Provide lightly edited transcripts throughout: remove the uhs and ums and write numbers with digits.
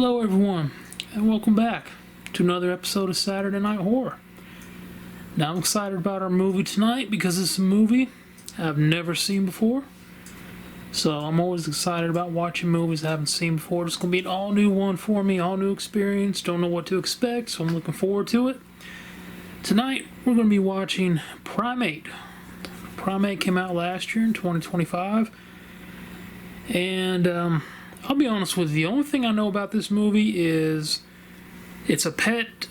Hello everyone, and welcome back to another episode of Saturday Night Horror. Now I'm excited about our movie tonight because it's a movie I've never seen before. So I'm always excited about watching movies I haven't seen before. It's going to be an all new one for me, all new experience. Don't know what to expect, so I'm looking forward to it. Tonight we're going to be watching Primate. Primate came out last year in 2025. And I'll be honest with you, the only thing I know about this movie is it's a pet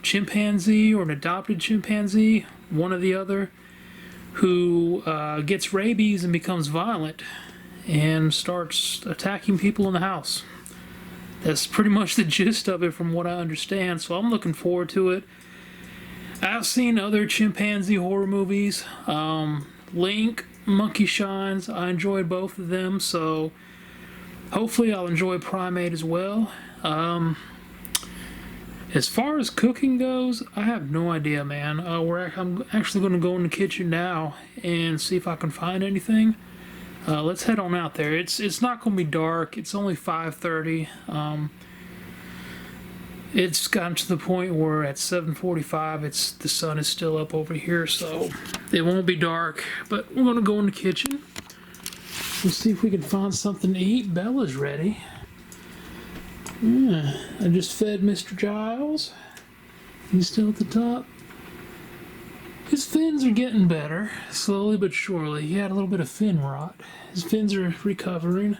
chimpanzee or an adopted chimpanzee, one or the other, who gets rabies and becomes violent and starts attacking people in the house. That's pretty much the gist of it from what I understand, so I'm looking forward to it. I've seen other chimpanzee horror movies, Link, Monkey Shines. I enjoyed both of them, so hopefully I'll enjoy Primate as well. As far as cooking goes, I have no idea, man. I'm actually going to go in the kitchen now and see if I can find anything. Let's head on out there. It's not going to be dark. It's only 5:30. It's gotten to the point where at 7:45, the sun is still up over here, so it won't be dark. But we're going to go in the kitchen. Let's see if we can find something to eat. Bella's ready. Yeah, I just fed Mr. Giles. He's still at the top. His fins are getting better, slowly but surely. He had a little bit of fin rot. His fins are recovering.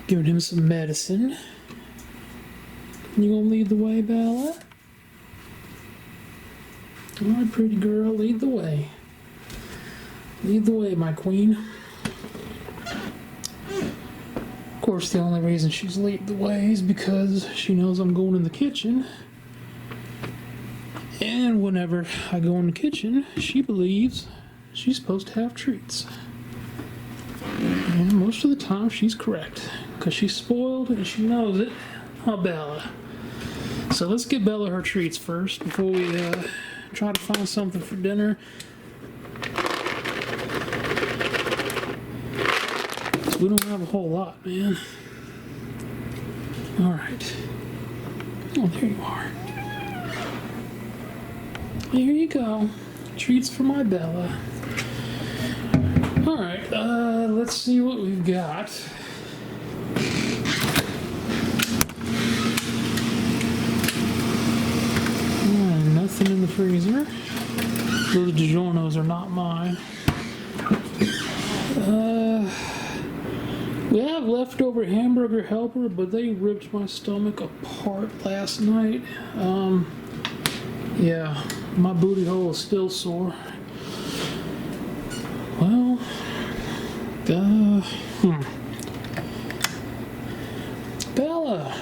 Giving him some medicine. You gonna lead the way, Bella? Alright, pretty girl, lead the way. Lead the way, my queen. Of course, the only reason she's leading the way is because she knows I'm going in the kitchen. And whenever I go in the kitchen, she believes she's supposed to have treats. And most of the time, she's correct. Because she's spoiled and she knows it. Oh, Bella. So let's get Bella her treats first before we try to find something for dinner. We don't have a whole lot, man. Alright. Oh, there you are. Here you go. Treats for my Bella. Alright, let's see what we've got. Nothing in the freezer. Those DiGiorno's are not mine. We have leftover hamburger helper, but they ripped my stomach apart last night. Yeah, my booty hole is still sore. Well, Bella,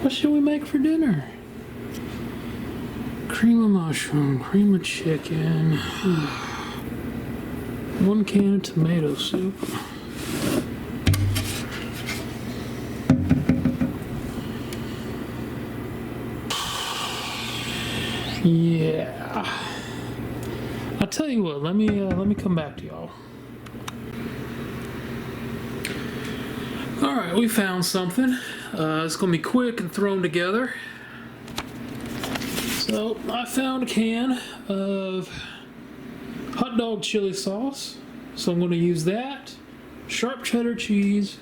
what should we make for dinner? Cream of mushroom, cream of chicken, 1 can of tomato soup. Yeah. I'll tell you what, let me come back to y'all. Alright, we found something. It's gonna be quick and thrown together. So I found a can of hot dog chili sauce. So I'm going to use that, sharp cheddar cheese,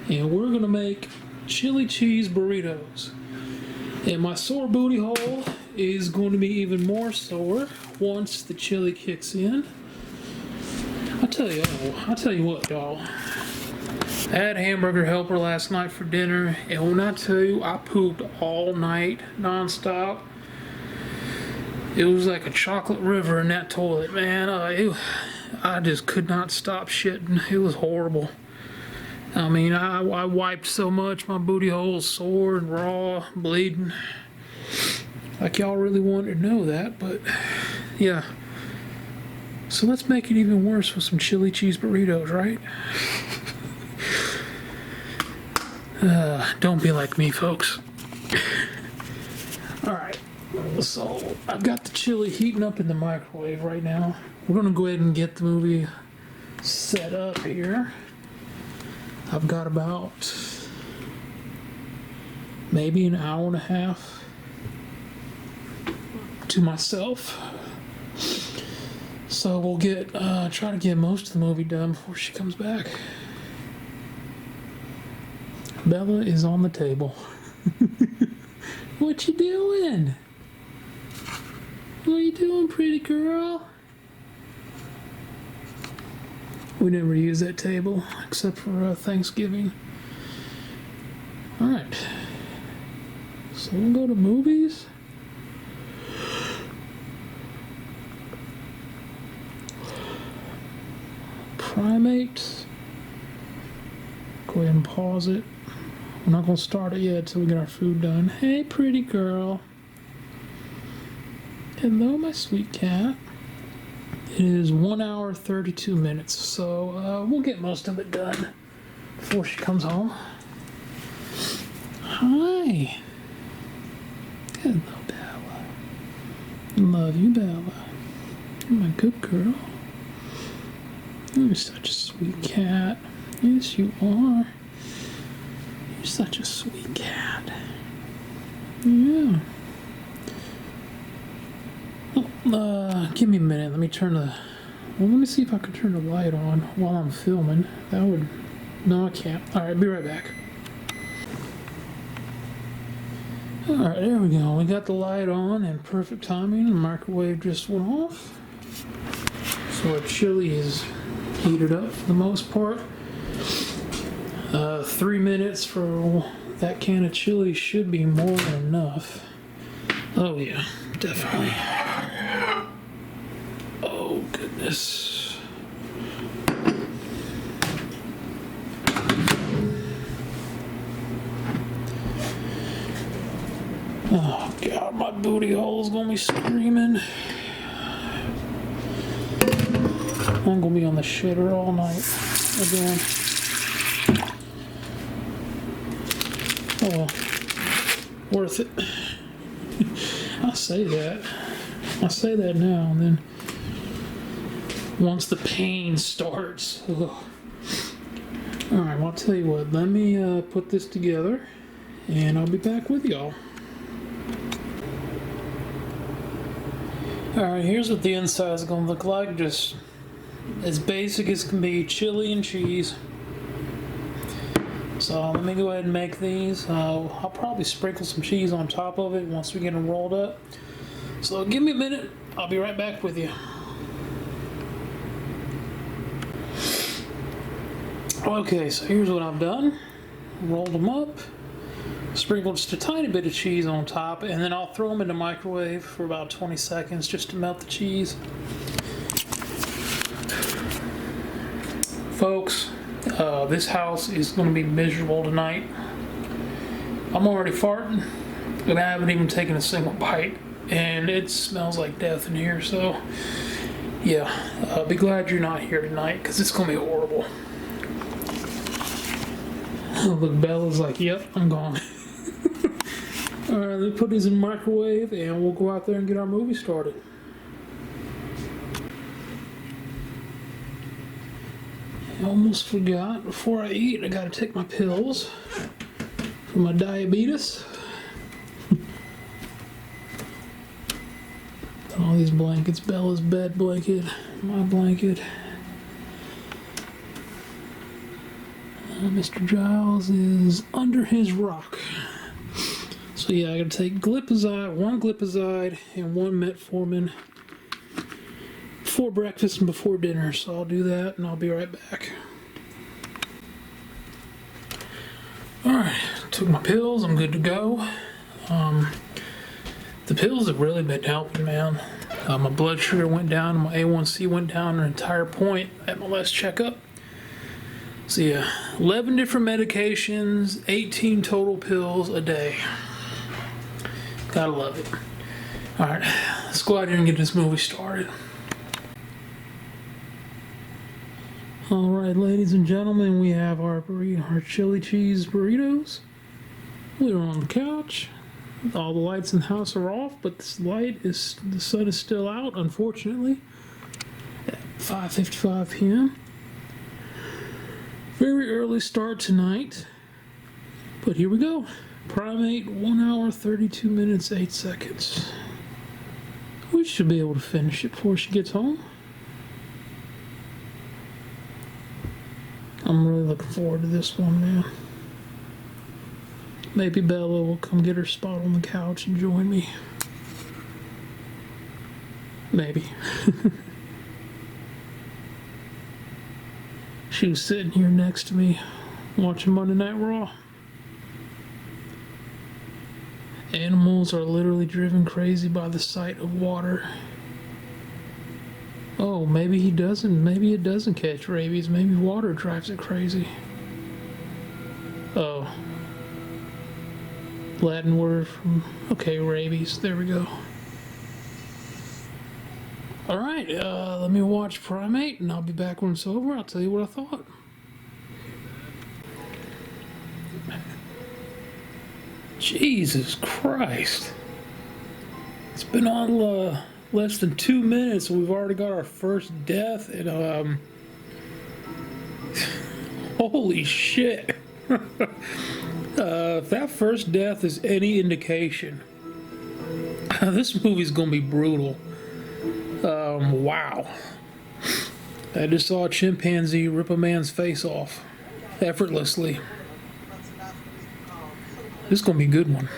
and we're going to make chili cheese burritos. And my sore booty hole is going to be even more sore once the chili kicks in. I'll tell you what, y'all. I had hamburger helper last night for dinner, and when I tell you I pooped all night, nonstop. It was like a chocolate river in that toilet, man. I just could not stop shitting. It was horrible. I mean, I wiped so much, my booty hole's sore and raw, bleeding. Like y'all really wanted to know that, but yeah. So let's make it even worse with some chili cheese burritos, right? Don't be like me, folks. Alright. So, I've got the chili heating up in the microwave right now. We're going to go ahead and get the movie set up here. I I've got about maybe an hour and a half to myself. So we'll try to get most of the movie done before she comes back. Bella is on the table. What you doing? What are you doing, pretty girl? We never use that table except for Thanksgiving. Alright. So we'll go to movies. Primate. Go ahead and pause it. We're not going to start it yet until we get our food done. Hey, pretty girl. Hello, my sweet cat. It is 1 hour 32 minutes, so we'll get most of it done before she comes home. Hi. Hello, Bella. Love you, Bella. You're my good girl. You're such a sweet cat. Yes, you are. You're such a sweet cat. Yeah. Give me a minute. Let me let me see if I can turn the light on while I'm filming. No, I can't. Alright, be right back. Alright, there we go. We got the light on and perfect timing. The microwave just went off. So our chili is heated up for the most part. 3 minutes for that can of chili should be more than enough. Oh yeah, definitely. Oh goodness. Oh god, my booty hole is gonna be screaming. I'm gonna be on the shitter all night again. Oh well, worth it. I say that now, and then once the pain starts, ugh. All right, well, I'll tell you what. Let me put this together, and I'll be back with y'all. All right, here's what the inside is gonna look like. Just as basic as can be, chili and cheese. So let me go ahead and make these. I'll probably sprinkle some cheese on top of it once we get them rolled up. So give me a minute. I'll be right back with you. Okay, so here's what I've done. Rolled them up, sprinkled just a tiny bit of cheese on top, and then I'll throw them in the microwave for about 20 seconds just to melt the cheese. Folks, this house is going to be miserable tonight. I'm already farting, and I haven't even taken a single bite, and it smells like death in here, so yeah, be glad you're not here tonight, because it's going to be horrible. Look, Bella's like, yep, I'm gone. Alright, let me put these in the microwave, and we'll go out there and get our movie started. I almost forgot, before I eat, I gotta take my pills for my diabetes. All these blankets, Bella's bed blanket, my blanket. Mr. Giles is under his rock. So yeah, I gotta take glipizide, one glipizide and one metformin before breakfast and before dinner. So I'll do that and I'll be right back. Alright, took my pills, I'm good to go. The pills have really been helping, man. My blood sugar went down, my A1C went down an entire point at my last checkup. So yeah, 11 different medications, 18 total pills a day. Gotta love it. Alright, let's go out here and get this movie started. Alright, ladies and gentlemen, we have our chili cheese burritos. We're on the couch. All the lights in the house are off, but the sun is still out, unfortunately, at 5:55 p.m. Very early start tonight, but here we go. Primate, 1 hour, 32 minutes, 8 seconds. We should be able to finish it before she gets home. I'm really looking forward to this one, man. Maybe Bella will come get her spot on the couch and join me. Maybe. She was sitting here next to me watching Monday Night Raw. Animals are literally driven crazy by the sight of water. Oh, maybe he doesn't. Maybe it doesn't catch rabies. Maybe water drives it crazy. Oh. Latin word from, okay, rabies. There we go. Alright, let me watch Primate, and I'll be back when it's over. I'll tell you what I thought. Jesus Christ. It's been on less than 2 minutes, and we've already got our first death, and, holy shit. If that first death is any indication, this movie's gonna be brutal. Wow. I just saw a chimpanzee rip a man's face off effortlessly. This is gonna be a good one.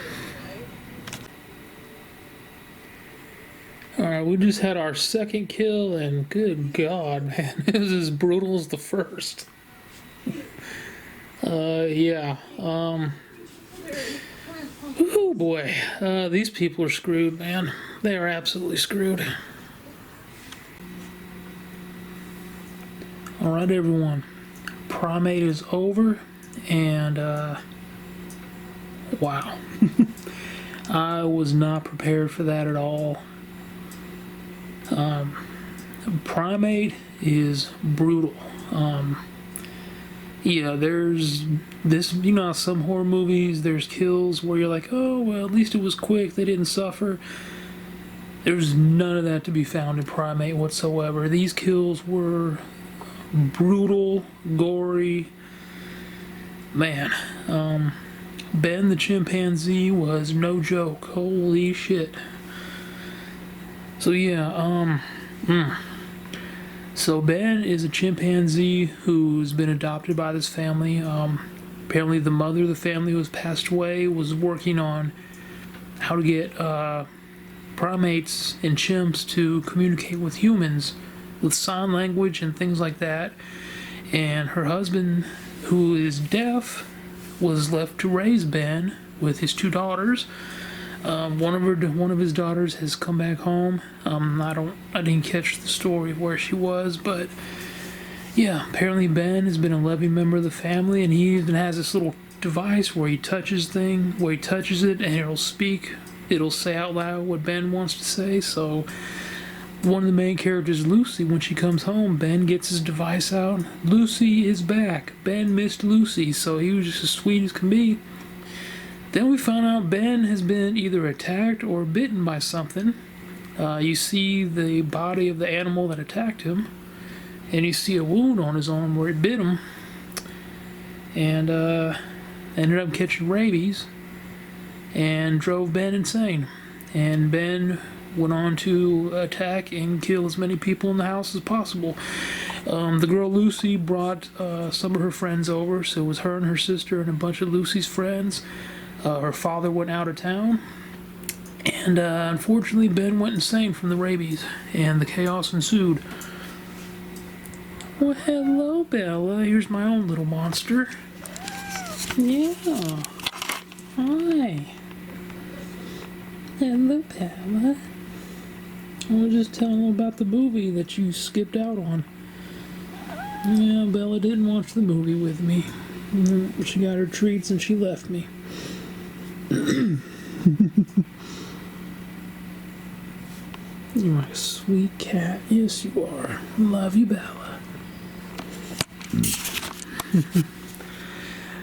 Alright, we just had our second kill, and good God, man, it was as brutal as the first. Yeah. Oh boy. These people are screwed, man. They are absolutely screwed. Alright, everyone. Primate is over, and, wow. I was not prepared for that at all. Primate is brutal. Yeah, there's this, you know, some horror movies, there's kills where you're like, oh, well, at least it was quick, they didn't suffer. There's none of that to be found in Primate whatsoever. These kills were brutal, gory. Man, Ben the chimpanzee was no joke. Holy shit. So yeah, so Ben is a chimpanzee who's been adopted by this family. Apparently the mother of the family who has passed away was working on how to get primates and chimps to communicate with humans with sign language and things like that. And her husband, who is deaf, was left to raise Ben with his 2 daughters. One of his daughters has come back home. I didn't catch the story of where she was, but yeah, apparently Ben has been a loving member of the family, and he even has this little device where he touches it, and it'll speak. It'll say out loud what Ben wants to say. So one of the main characters, Lucy, when she comes home, Ben gets his device out. Lucy is back. Ben missed Lucy, so he was just as sweet as can be. Then we found out Ben has been either attacked or bitten by something. You see the body of the animal that attacked him, and you see a wound on his arm where it bit him, and ended up catching rabies and drove Ben insane. And Ben went on to attack and kill as many people in the house as possible. The girl Lucy brought some of her friends over, so it was her and her sister and a bunch of Lucy's friends. Her father went out of town, and unfortunately Ben went insane from the rabies, and the chaos ensued. Well, hello, Bella. Here's my own little monster. Yeah. Hi. Hello, Bella. I was just telling them about the movie that you skipped out on. Yeah, Bella didn't watch the movie with me. She got her treats and she left me. You're a sweet cat. Yes, you are. Love you, Bella.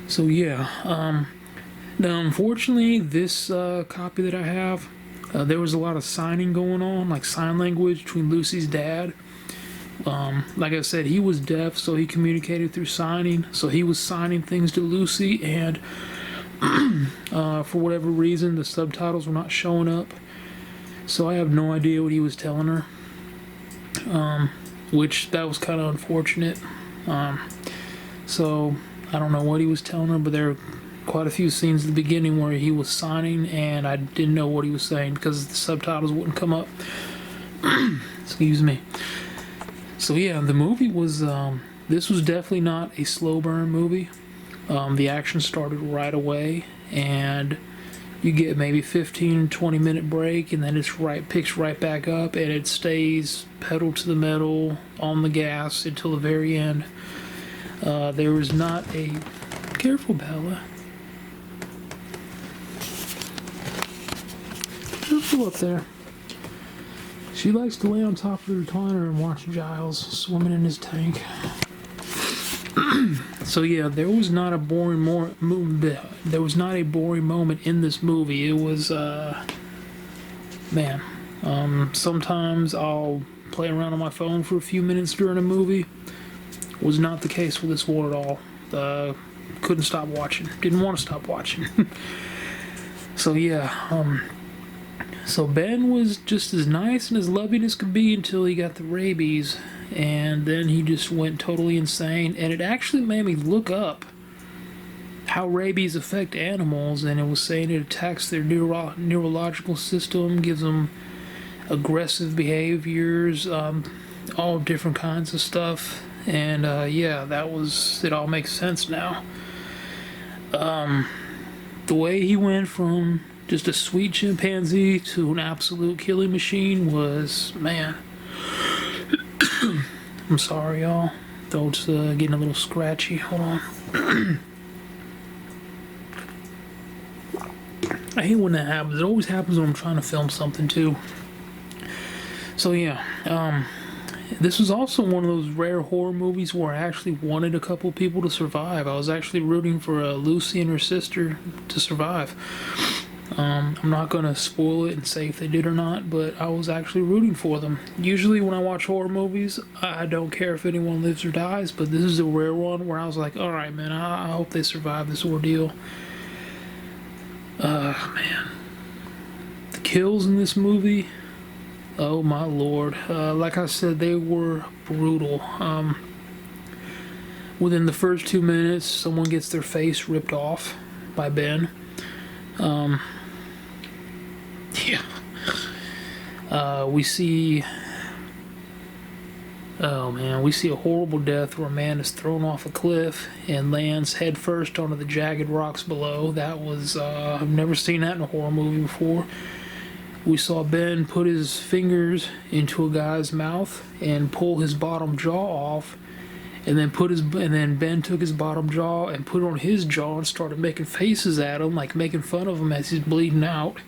So yeah, now unfortunately this copy that I have, there was a lot of signing going on, like sign language between Lucy's dad Like I said, he was deaf, so he communicated through signing. So he was signing things to Lucy, and for whatever reason, the subtitles were not showing up. So I have no idea what he was telling her, which that was kind of unfortunate. So I don't know what he was telling her, but there are quite a few scenes at the beginning where he was signing, and I didn't know what he was saying because the subtitles wouldn't come up. Excuse me. So yeah, the movie was, this was definitely not a slow burn movie. The action started right away, and you get maybe 15-20 minute break, and then picks right back up, and it stays pedal to the metal on the gas until the very end. There was not a, careful Bella, careful up there. She likes to lay on top of the recliner and watch Giles swimming in his tank. So yeah, there was not a boring moment in this movie. It was sometimes I'll play around on my phone for a few minutes during a movie. Was not the case with this one at all. Couldn't stop watching. Didn't want to stop watching. So yeah, so Ben was just as nice and as loving as could be until he got the rabies, and then he just went totally insane. And it actually made me look up how rabies affect animals, and it was saying it attacks their neurological system, gives them aggressive behaviors, all different kinds of stuff. And yeah, it all makes sense now. The way he went from just a sweet chimpanzee to an absolute killing machine was, man. I'm sorry, y'all. Throat's getting a little scratchy. Hold on. I hate when that happens. It always happens when I'm trying to film something, too. So, yeah. This was also one of those rare horror movies where I actually wanted a couple people to survive. I was actually rooting for Lucy and her sister to survive. I'm not going to spoil it and say if they did or not, but I was actually rooting for them. Usually when I watch horror movies, I don't care if anyone lives or dies, but this is a rare one where I was like, alright man, I hope they survive this ordeal. Man. The kills in this movie, oh my lord. Like I said, they were brutal. Within the first 2 minutes, someone gets their face ripped off by Ben. We see a horrible death where a man is thrown off a cliff and lands headfirst onto the jagged rocks below. That was, I've never seen that in a horror movie before. We saw Ben put his fingers into a guy's mouth and pull his bottom jaw off, and then Ben took his bottom jaw and put it on his jaw and started making faces at him, like making fun of him as he's bleeding out.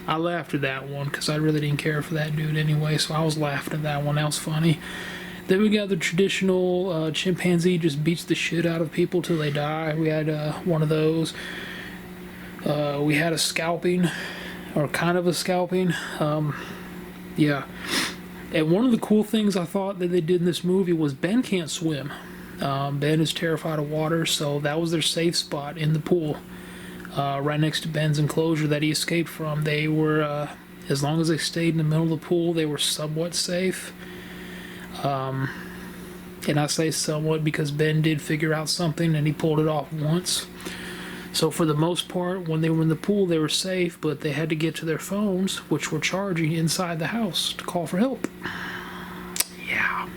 I laughed at that one because I really didn't care for that dude anyway, so I was laughing at that one. That was funny. Then we got the traditional chimpanzee just beats the shit out of people till they die. We had one of those. We had a scalping, or kind of a scalping. Yeah. And one of the cool things I thought that they did in this movie was Ben can't swim. Ben is terrified of water, so that was their safe spot in the pool. Right next to Ben's enclosure that he escaped from. They were, as long as they stayed in the middle of the pool, they were somewhat safe. And I say somewhat because Ben did figure out something and he pulled it off once. So for the most part, when they were in the pool, they were safe, but they had to get to their phones, which were charging inside the house, to call for help. Yeah.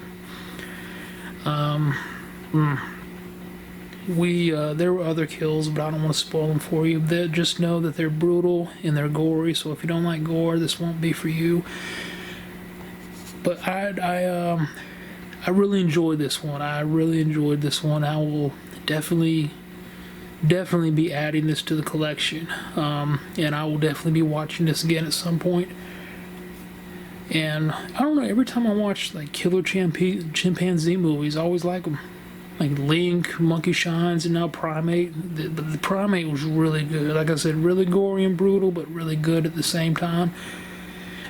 There were other kills, but I don't want to spoil them for you. Just know that they're brutal and they're gory, so if you don't like gore, this won't be for you. But I really enjoyed this one. I will definitely be adding this to the collection. And I will definitely be watching this again at some point. And I don't know, every time I watch like killer chimpanzee movies, I always like them. Like Link, Monkey Shines, and now Primate. The Primate was really good. Like I said, really gory and brutal, but really good at the same time.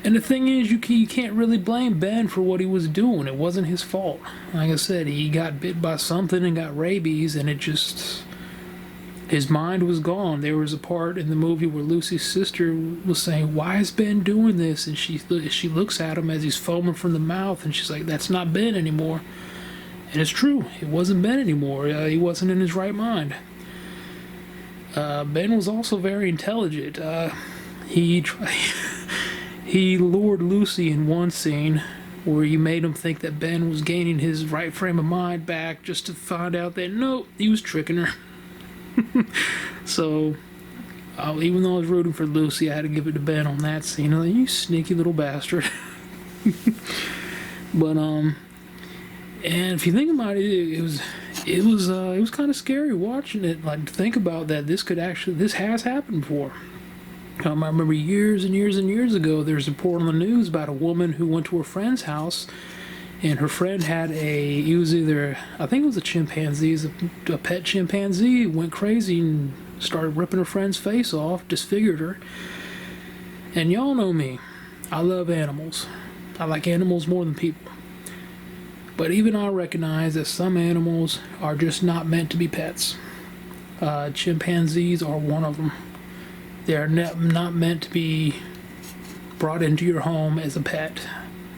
And the thing is, you can't really blame Ben for what he was doing. It wasn't his fault. Like I said, he got bit by something and got rabies, and it just... his mind was gone. There was a part in the movie where Lucy's sister was saying, "Why is Ben doing this?" And she looks at him as he's foaming from the mouth, and she's like, "That's not Ben anymore." And it's true. It wasn't Ben anymore. He wasn't in his right mind. Ben was also very intelligent. He lured Lucy in one scene where he made him think that Ben was gaining his right frame of mind back, just to find out that, no, he was tricking her. So, even though I was rooting for Lucy, I had to give it to Ben on that scene. I'm like, you sneaky little bastard. But, and if you think about it, it was kind of scary watching it. Like, to think about that this has happened before. I remember years and years and years ago, there's a report on the news about a woman who went to her friend's house, and her friend had it was either, I think it was a chimpanzee, a pet chimpanzee, went crazy and started ripping her friend's face off, disfigured her. And y'all know me, I love animals. I like animals more than people. But even I recognize that some animals are just not meant to be pets. Chimpanzees are one of them. They are not meant to be brought into your home as a pet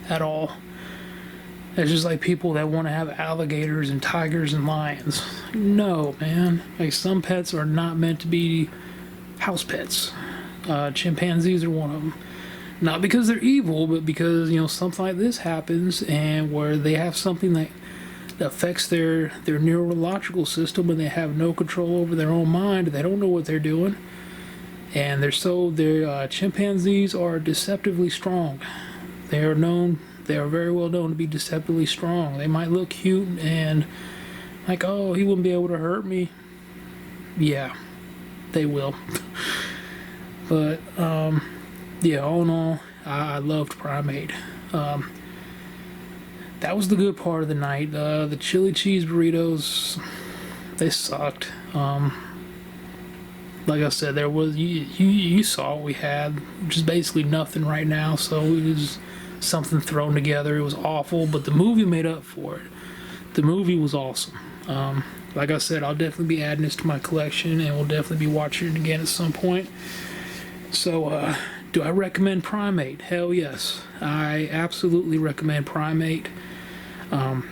at all. It's just like people that want to have alligators and tigers and lions. No, man. Like, some pets are not meant to be house pets. Chimpanzees are one of them. Not because they're evil, but because, something like this happens, and where they have something that affects their neurological system, and they have no control over their own mind. They don't know what they're doing. And chimpanzees are deceptively strong. They are very well known to be deceptively strong. They might look cute and like, oh, he wouldn't be able to hurt me. Yeah, they will. But, yeah, all in all, I loved Primate. That was the good part of the night. The chili cheese burritos, they sucked. Like I said, there was you saw what we had, which is basically nothing right now. So it was something thrown together. It was awful, but the movie made up for it. The movie was awesome. Like I said, I'll definitely be adding this to my collection, and we'll definitely be watching it again at some point. So, do I recommend Primate? Hell yes, I absolutely recommend Primate. Man,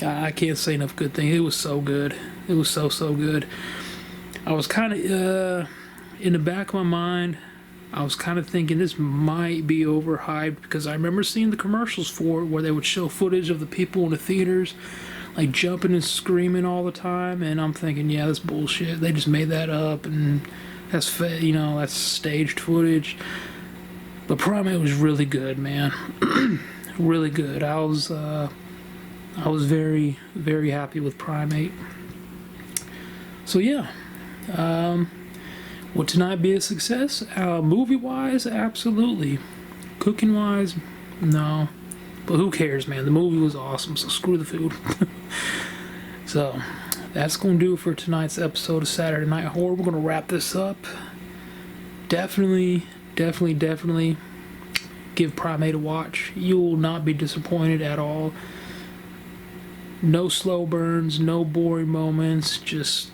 I can't say enough good things. It was so good. It was so good. I was kind of, in the back of my mind, I was kind of thinking this might be overhyped, because I remember seeing the commercials for it where they would show footage of the people in the theaters, like jumping and screaming all the time, and I'm thinking, yeah, that's bullshit. They just made that up, and that's that's staged footage. But Primate was really good, man. Really good. I was very, very happy with Primate. So yeah, would tonight be a success? Movie-wise, absolutely. Cooking-wise, no. But who cares, man? The movie was awesome, so screw the food. So, that's going to do it for tonight's episode of Saturday Night Horror. We're going to wrap this up. Definitely give Primate a watch. You will not be disappointed at all. No slow burns, no boring moments, just...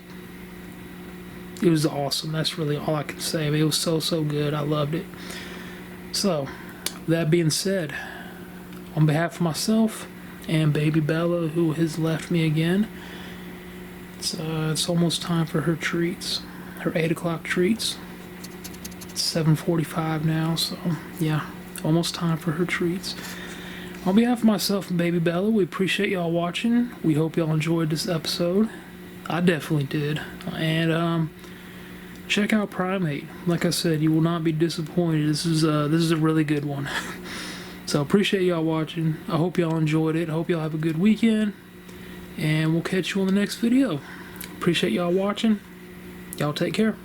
it was awesome. That's really all I can say. It was so good. I loved it. So, that being said, on behalf of myself and baby Bella, who has left me again, it's almost time for her treats. Her 8 o'clock treats. It's 7:45 now, so yeah, almost time for her treats. On behalf of myself and baby Bella, we appreciate y'all watching. We hope y'all enjoyed this episode. I definitely did. And check out Primate. Like I said, you will not be disappointed. This is a really good one. So appreciate y'all watching. I hope y'all enjoyed it. I hope y'all have a good weekend. And we'll catch you on the next video. Appreciate y'all watching. Y'all take care.